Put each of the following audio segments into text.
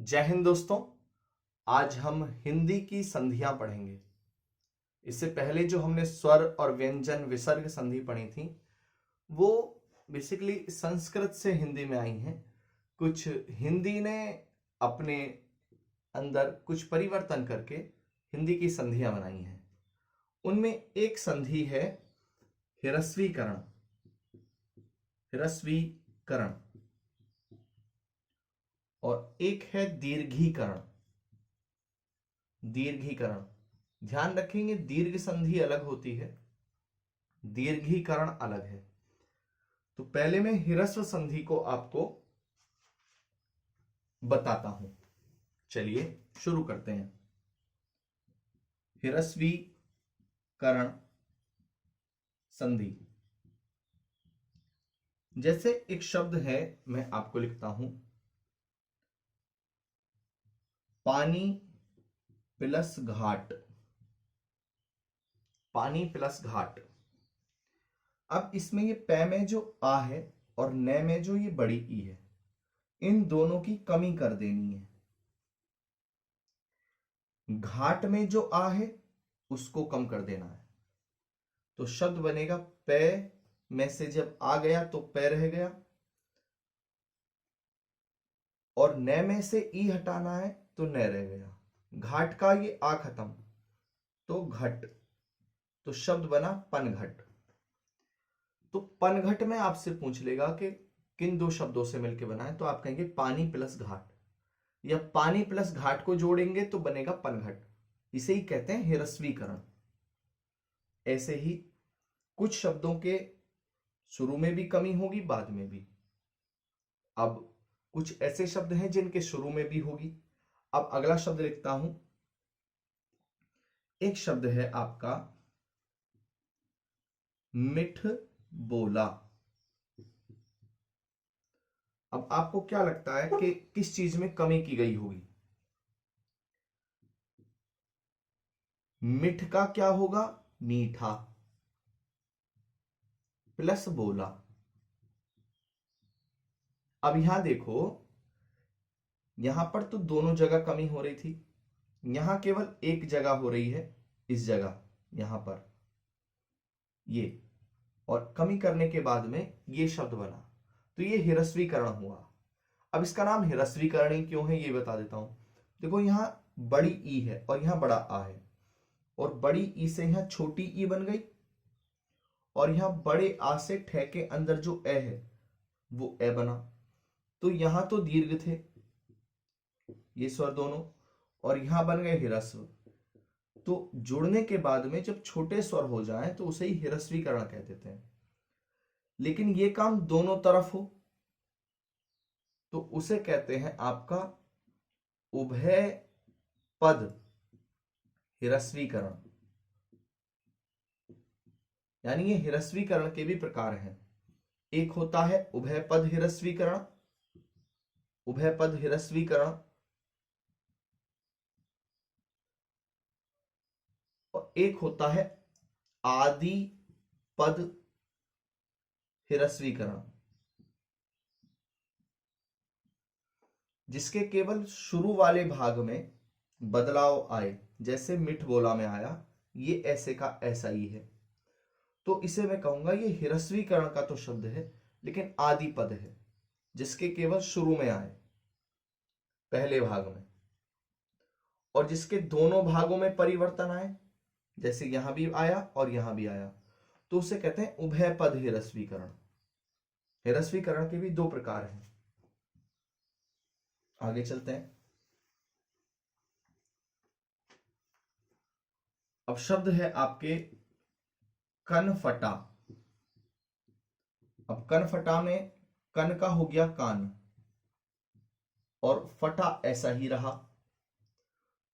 जय हिंद दोस्तों। आज हम हिंदी की संधियां पढ़ेंगे। इससे पहले जो हमने स्वर और व्यंजन विसर्ग संधि पढ़ी थी वो बेसिकली संस्कृत से हिंदी में आई हैं। कुछ हिंदी ने अपने अंदर कुछ परिवर्तन करके हिंदी की संधियां बनाई हैं। उनमें एक संधि है ह्रस्वीकरण। ह्रस्वीकरण और एक है दीर्घीकरण। दीर्घीकरण, ध्यान रखेंगे दीर्घ संधि अलग होती है, दीर्घीकरण अलग है। तो पहले मैं ह्रस्व संधि को आपको बताता हूं। चलिए शुरू करते हैं। ह्रस्वीकरण संधि, जैसे एक शब्द है, मैं आपको लिखता हूं पानी प्लस घाट। पानी प्लस घाट। अब इसमें ये पै में जो आ है और न में जो ये बड़ी ई है, इन दोनों की कमी कर देनी है। घाट में जो आ है उसको कम कर देना है। तो शब्द बनेगा पै में से जब आ गया तो पै रह गया, और न में से ई हटाना है तो न रह गया। घाट का ये आ खत्म तो घट, तो शब्द बना पनघट। तो पनघट में आपसे पूछ लेगा कि किन दो शब्दों से मिलकर बना है, तो आप कहेंगे पानी प्लस घाट, या पानी प्लस घाट को जोड़ेंगे तो बनेगा पनघट। इसे ही कहते हैं ह्रस्वीकरण। ऐसे ही कुछ शब्दों के शुरू में भी कमी होगी, बाद में भी। अब कुछ ऐसे शब्द हैं जिनके शुरू में भी होगी। अब अगला शब्द लिखता हूं। एक शब्द है आपका मिठ बोला। अब आपको क्या लगता है कि किस चीज में कमी की गई होगी? मिठ का क्या होगा? मीठा प्लस बोला। अब यहां देखो, यहां पर तो दोनों जगह कमी हो रही थी, यहां केवल एक जगह हो रही है, इस जगह यहां पर ये, और कमी करने के बाद में ये शब्द बना, तो ये ह्रस्वीकरण हुआ। अब इसका नाम ह्रस्वीकरण ही क्यों है ये बता देता हूं। देखो यहां बड़ी ई है और यहां बड़ा आ है, और बड़ी ई से यहां छोटी ई बन गई, और यहां बड़े आ से ठे के अंदर जो ए है वो ए बना। तो यहां तो दीर्घ थे ये स्वर दोनों, और यहां बन गए ह्रस्व। तो जुड़ने के बाद में जब छोटे स्वर हो जाएं तो उसे ही ह्रस्वीकरण कह देते हैं। लेकिन ये काम दोनों तरफ हो तो उसे कहते हैं आपका उभय पद ह्रस्वीकरण। यानी ये ह्रस्वीकरण के भी प्रकार हैं। एक होता है उभय पद ह्रस्वीकरण, उभय पद ह्रस्वीकरण, और एक होता है आदि पद ह्रस्वीकरण, जिसके केवल शुरू वाले भाग में बदलाव आए, जैसे मिठ बोला में आया, ये ऐसे का ऐसा ही है। तो इसे मैं कहूंगा ये ह्रस्वीकरण का तो शब्द है, लेकिन आदि पद है, जिसके केवल शुरू में आए पहले भाग में, और जिसके दोनों भागों में परिवर्तन आए, जैसे यहां भी आया और यहां भी आया, तो उसे कहते हैं उभय पद ह्रस्वीकरण। ह्रस्वीकरण के भी दो प्रकार हैं। आगे चलते हैं। अब शब्द है आपके कनफटा। अब कनफटा में कन का हो गया कान, और फटा ऐसा ही रहा।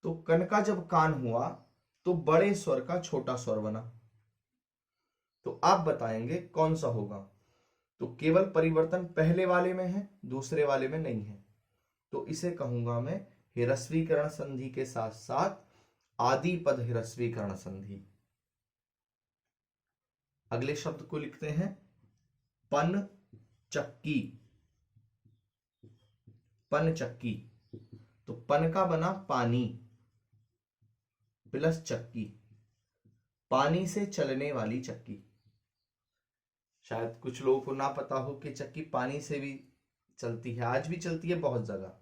तो कन का जब कान हुआ तो बड़े स्वर का छोटा स्वर बना। तो आप बताएंगे कौन सा होगा? तो केवल परिवर्तन पहले वाले में है, दूसरे वाले में नहीं है। तो इसे कहूंगा मैं ह्रस्वीकरण संधि के साथ साथ आदि पद ह्रस्वीकरण संधि। अगले शब्द को लिखते हैं पन चक्की। पन चक्की। तो पन का बना पानी प्लस चक्की, पानी से चलने वाली चक्की। शायद कुछ लोगों को ना पता हो कि चक्की पानी से भी चलती है, आज भी चलती है बहुत जगह,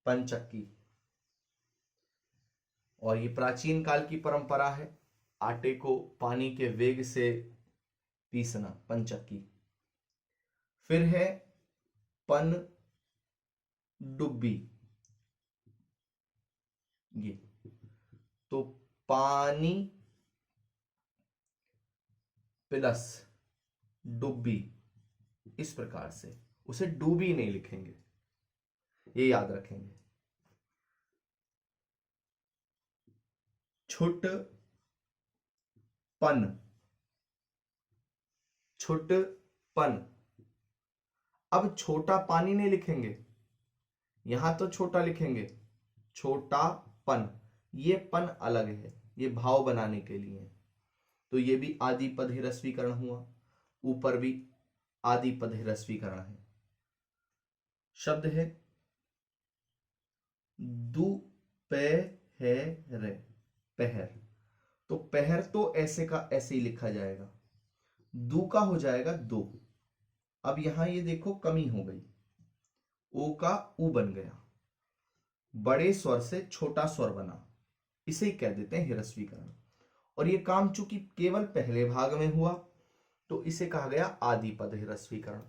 पंचक्की। और ये प्राचीन काल की परंपरा है, आटे को पानी के वेग से पीसना, पंचक्की। फिर है पन डुब्बी, ये तो पानी प्लस डुब्बी, इस प्रकार से, उसे डूबी नहीं लिखेंगे, ये याद रखेंगे। छुट पन, छुट पन। अब छोटा पानी नहीं लिखेंगे, यहां तो छोटा लिखेंगे, छोटा पन। ये पन अलग है, ये भाव बनाने के लिए है, तो ये भी आदि पद ह्रस्वीकरण हुआ, ऊपर भी आदि पद ह्रस्वीकरण है। शब्द है दुपहर, पहर। तो पहर तो ऐसे का ऐसे ही लिखा जाएगा, दू का हो जाएगा दो। अब यहां ये देखो कमी हो गई, ओ का ऊ बन गया, बड़े स्वर से छोटा स्वर बना, इसे कह देते हैं ह्रस्वीकरण। और ये काम चूंकि केवल पहले भाग में हुआ तो इसे कहा गया आदि पद ह्रस्वीकरण।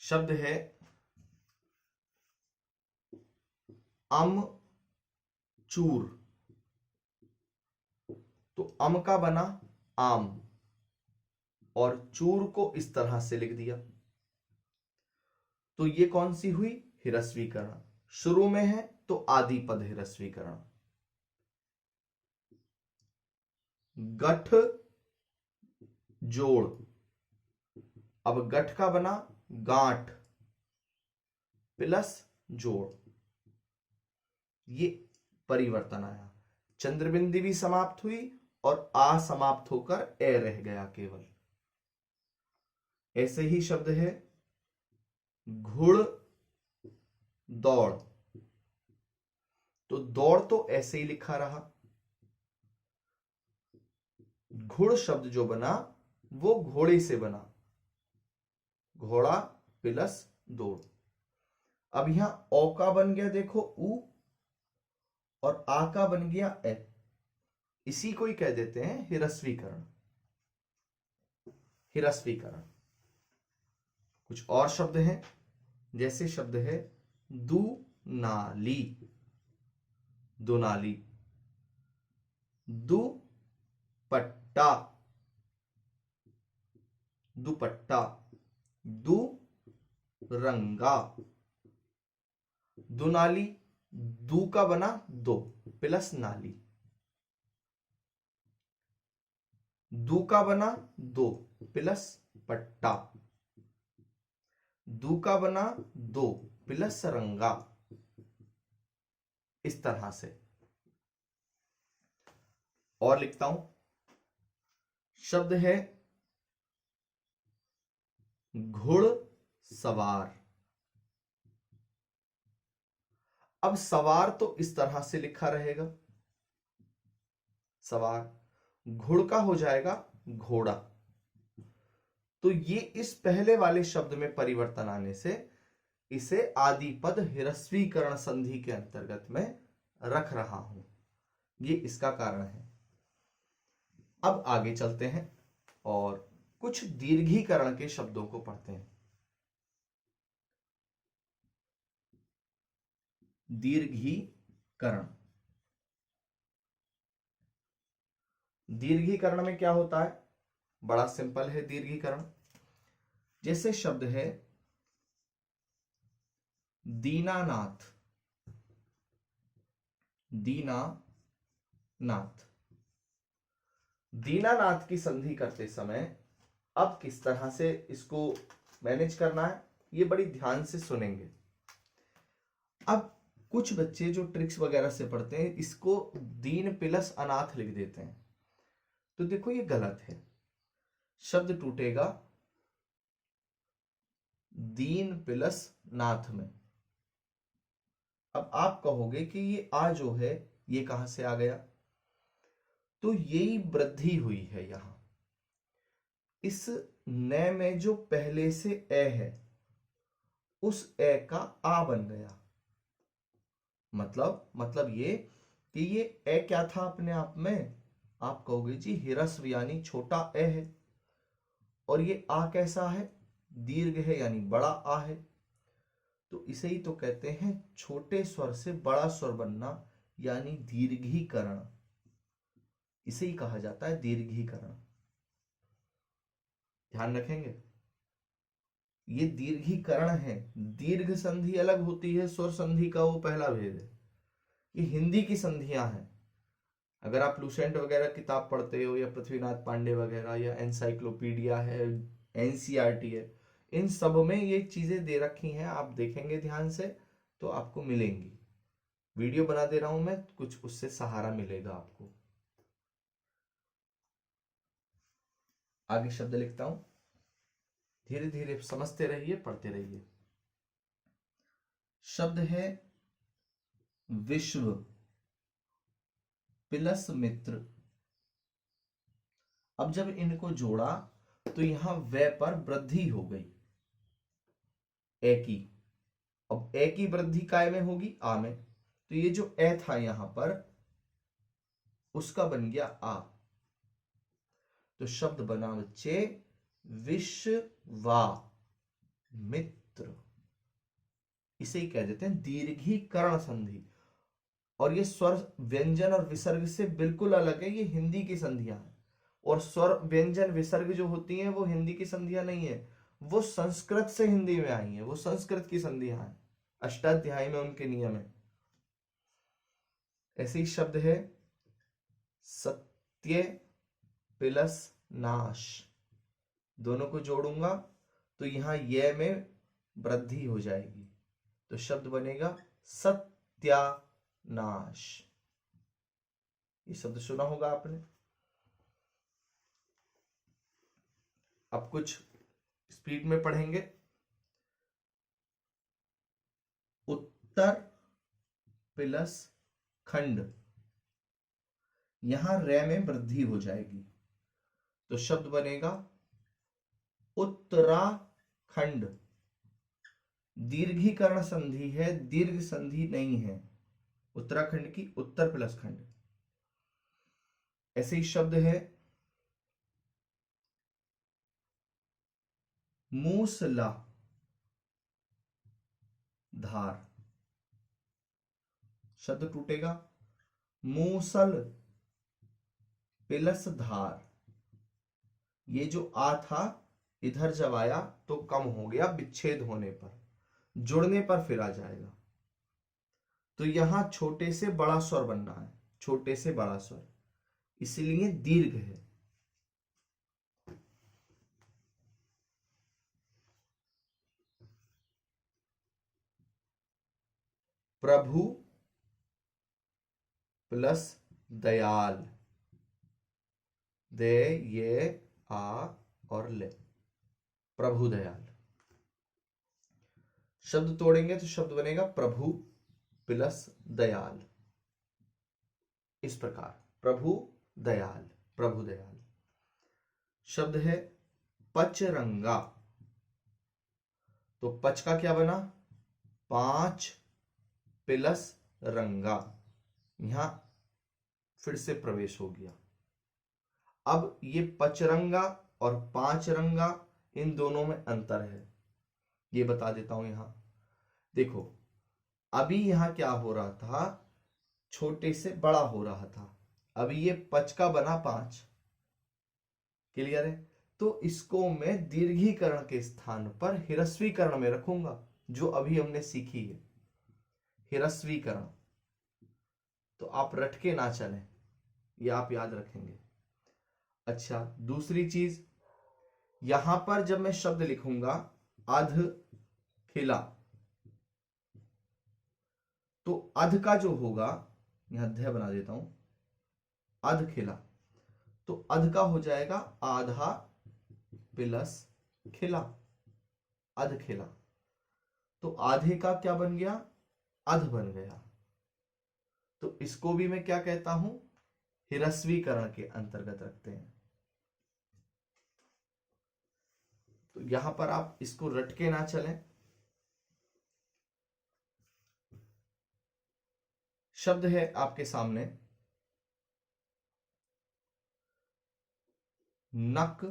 शब्द है अमचूर। तो अम का बना आम और चूर को इस तरह से लिख दिया, तो ये कौन सी हुई, ह्रस्वीकरण। शुरू में है तो आदि पद ह्रस्वीकरण। गठ जोड़, अब गठ का बना गांठ प्लस जोड़, ये परिवर्तन आया, चंद्रबिंदी भी समाप्त हुई और आ समाप्त होकर ए रह गया केवल। ऐसे ही शब्द है घुड़ दौड़। तो दौड़ तो ऐसे ही लिखा रहा, घुड़ शब्द जो बना वो घोड़े से बना, घोड़ा प्लस दौड़। अब यहां ओ का बन गया देखो ऊ, और आ का बन गया ए, इसी को ही कह देते हैं ह्रस्वीकरण, ह्रस्वीकरण। कुछ और शब्द हैं, जैसे शब्द है दुनाली, दुनाली। दुपट्टा, दुपट्टा। दुरंगा, दुनाली, दू का बना दो प्लस नाली, दू का बना दो प्लस पट्टा, दू का बना दो प्लस रंगा, इस तरह से। और लिखता हूं, शब्द है घुड़ सवार। अब सवार तो इस तरह से लिखा रहेगा, सवार, घुड़ का हो जाएगा घोड़ा। तो ये इस पहले वाले शब्द में परिवर्तन आने से इसे आदि पद ह्रस्वीकरण संधि के अंतर्गत में रख रहा हूं, ये इसका कारण है। अब आगे चलते हैं और कुछ दीर्घीकरण के शब्दों को पढ़ते हैं। दीर्घीकरण, दीर्घीकरण में क्या होता है, बड़ा सिंपल है दीर्घीकरण। जैसे शब्द है दीनानाथ, दीनानाथ। दीनानाथ की संधि करते समय अब किस तरह से इसको मैनेज करना है, ये बड़ी ध्यान से सुनेंगे। अब कुछ बच्चे जो ट्रिक्स वगैरह से पढ़ते हैं, इसको दीन प्लस अनाथ लिख देते हैं, तो देखो ये गलत है। शब्द टूटेगा दीन प्लस नाथ में। अब आप कहोगे कि ये आ जो है ये कहां से आ गया, तो यही वृद्धि हुई है यहां। इस न में जो पहले से ए है उस ए का आ बन गया। मतलब ये कि ये ए क्या था अपने आप में, आप कहोगे जी हिरस्व यानी छोटा ए है, और ये आ कैसा है, दीर्घ है यानी बड़ा आ है। तो इसे ही तो कहते हैं छोटे स्वर से बड़ा स्वर बनना, यानी दीर्घीकरण। इसे ही कहा जाता है दीर्घीकरण। ध्यान रखेंगे, ये दीर्घीकरण है। दीर्घ संधि अलग होती है, स्वर संधि का वो पहला भेद है। ये हिंदी की संधियां हैं। अगर आप लूसेंट वगैरह किताब पढ़ते हो, या पृथ्वीनाथ पांडे वगैरह, या एनसाइक्लोपीडिया है, एनसीईआरटी है, इन सब में ये चीजें दे रखी हैं। आप देखेंगे ध्यान से तो आपको मिलेंगी। वीडियो बना दे रहा हूं मैं, कुछ उससे सहारा मिलेगा आपको। आगे शब्द लिखता हूं, धीरे धीरे समझते रहिए, पढ़ते रहिए। शब्द है विश्व प्लस मित्र। अब जब इनको जोड़ा तो यहां वे पर वृद्धि हो गई, ए की। अब ए की वृद्धि काय में होगी, आ में। तो ये जो ए था यहां पर उसका बन गया आ। तो शब्द बना बच्चे विश्वा मित्र। इसे ही कह देते हैं दीर्घीकरण संधि। और ये स्वर व्यंजन और विसर्ग से बिल्कुल अलग है, ये हिंदी की संधियां हैं। और स्वर व्यंजन विसर्ग जो होती हैं वो हिंदी की संधियां नहीं है, वो संस्कृत से हिंदी में आई हैं, वो संस्कृत की संधियां हैं। अष्टाध्यायी में उनके नियम है। ऐसे ही शब्द है सत्य प्लस नाश। दोनों को जोड़ूंगा तो यहां ये में वृद्धि हो जाएगी, तो शब्द बनेगा सत्यानाश। ये शब्द सुना होगा आपने। अब कुछ स्पीड में पढ़ेंगे। उत्तर प्लस खंड, यहां रे में वृद्धि हो जाएगी, तो शब्द बनेगा उत्तराखंड। दीर्घीकरण संधि है, दीर्घ संधि नहीं है। उत्तराखंड की उत्तर प्लस खंड। ऐसे ही शब्द है मूसला धार। शब्द टूटेगा, मूसल प्लस धार। ये जो आ था इधर जब आया तो कम हो गया, विच्छेद होने पर, जुड़ने पर फिर आ जाएगा। तो यहां छोटे से बड़ा स्वर बनना है, छोटे से बड़ा स्वर, इसलिए दीर्घ है। प्रभु प्लस दयाल। दे ये आ और ले, प्रभु दयाल। शब्द तोड़ेंगे तो शब्द बनेगा प्रभु प्लस दयाल। इस प्रकार प्रभु दयाल, प्रभु दयाल। शब्द है पचरंगा। तो पच का क्या बना, पांच प्लस रंगा, यहां फिर से प्रवेश हो गया। अब ये पचरंगा और पांच रंगा, इन दोनों में अंतर है, ये बता देता हूं। यहां देखो, अभी यहां क्या हो रहा था, छोटे से बड़ा हो रहा था। अभी ये पच का बना पांच, क्लियर है। तो इसको मैं दीर्घीकरण के स्थान पर हिरस्वीकरण में रखूंगा, जो अभी हमने सीखी है, हिरस्वीकरण। तो आप रट के ना चलें, ये आप याद रखेंगे। अच्छा, दूसरी चीज, यहां पर जब मैं शब्द लिखूंगा अध खिला, तो अध का जो होगा, यहां ध्य बना देता हूं, अध खिला, तो अध का हो जाएगा आधा प्लस खिला, अध खिला। तो आधे का क्या बन गया, अध बन गया। तो इसको भी मैं क्या कहता हूं, हिरस्वीकरण के अंतर्गत रखते हैं। तो यहां पर आप इसको रट के ना चलें। शब्द है आपके सामने नक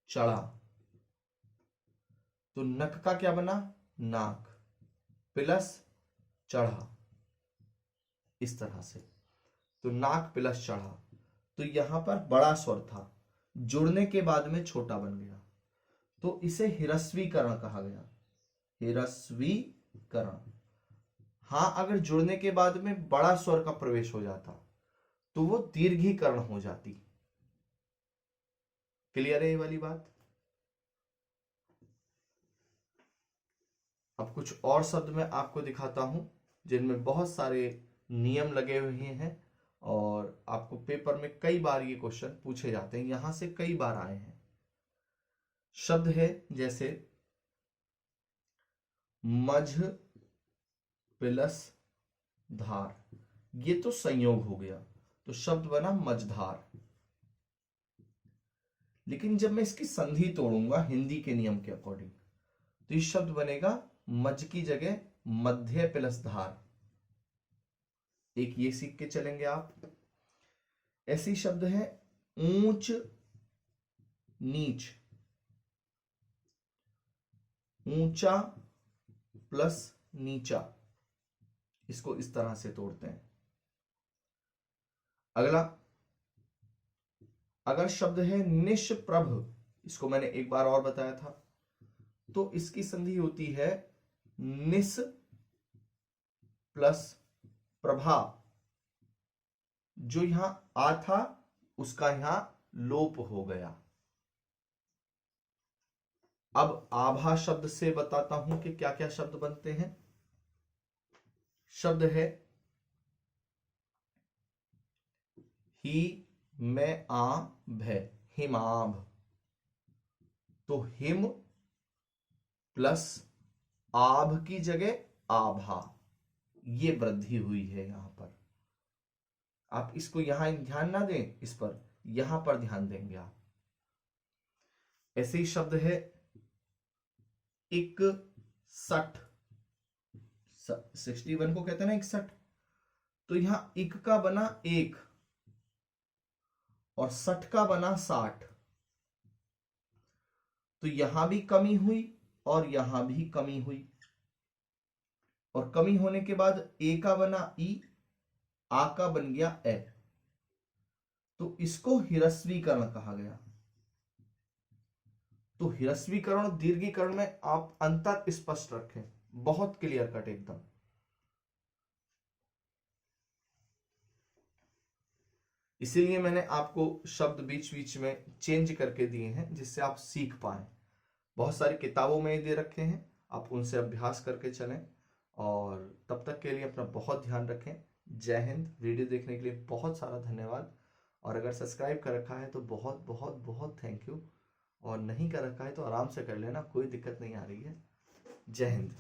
चढ़ा। तो नक का क्या बना, नाक, प्लस चढ़ा, इस तरह से। तो नाक प्लस चढ़ा। तो यहां पर बड़ा स्वर था, जुड़ने के बाद में छोटा बन गया, तो इसे हिरस्वीकरण कहा गया, हिरस्वीकरण। हाँ, अगर जुड़ने के बाद में बड़ा स्वर का प्रवेश हो जाता तो वो दीर्घीकरण हो जाती। क्लियर है ये वाली बात। अब कुछ और शब्द मैं आपको दिखाता हूं जिनमें बहुत सारे नियम लगे हुए हैं और आपको पेपर में कई बार ये क्वेश्चन पूछे जाते हैं, यहां से कई बार आए हैं। शब्द है जैसे मझ प्लस धार, ये तो संयोग हो गया, तो शब्द बना मझधार। लेकिन जब मैं इसकी संधि तोड़ूंगा हिंदी के नियम के अकॉर्डिंग, तो ये शब्द बनेगा मज की जगह मध्य प्लस धार। एक ये सीख के चलेंगे आप। ऐसी शब्द है ऊंच नीच, ऊंचा प्लस नीचा, इसको इस तरह से तोड़ते हैं। अगला, अगर शब्द है निष्प्रभ, इसको मैंने एक बार और बताया था, तो इसकी संधि होती है निस प्लस प्रभा। जो यहां आ था उसका यहां लोप हो गया। अब आभा शब्द से बताता हूं कि क्या क्या शब्द बनते हैं। शब्द है ही में आ भय, हिमाभ। तो हिम प्लस आभ की जगह आभा, ये वृद्धि हुई है यहां पर। आप इसको यहां ध्यान ना दें, इस पर यहां पर ध्यान देंगे आप। ऐसे ही शब्द है इकसठ, 61 को कहते हैं ना 61। तो यहां इक का बना एक और 60 का बना 60। तो यहां भी कमी हुई और यहां भी कमी हुई, और कमी होने के बाद ए का बना ई, आ का बन गया ए। तो इसको हिरस्वीकरण कहा गया। तो हिरस्वीकरण और दीर्घीकरण में आप अंतर स्पष्ट रखें, बहुत क्लियर कट एकदम। इसीलिए मैंने आपको शब्द बीच बीच में चेंज करके दिए हैं जिससे आप सीख पाए। बहुत सारी किताबों में दे रखे हैं, आप उनसे अभ्यास करके चलें। और तब तक के लिए अपना बहुत ध्यान रखें। जय हिंद। वीडियो देखने के लिए बहुत सारा धन्यवाद। और अगर सब्सक्राइब कर रखा है तो बहुत बहुत बहुत थैंक यू, और नहीं कर रखा है तो आराम से कर लेना, कोई दिक्कत नहीं आ रही है। जय हिंद।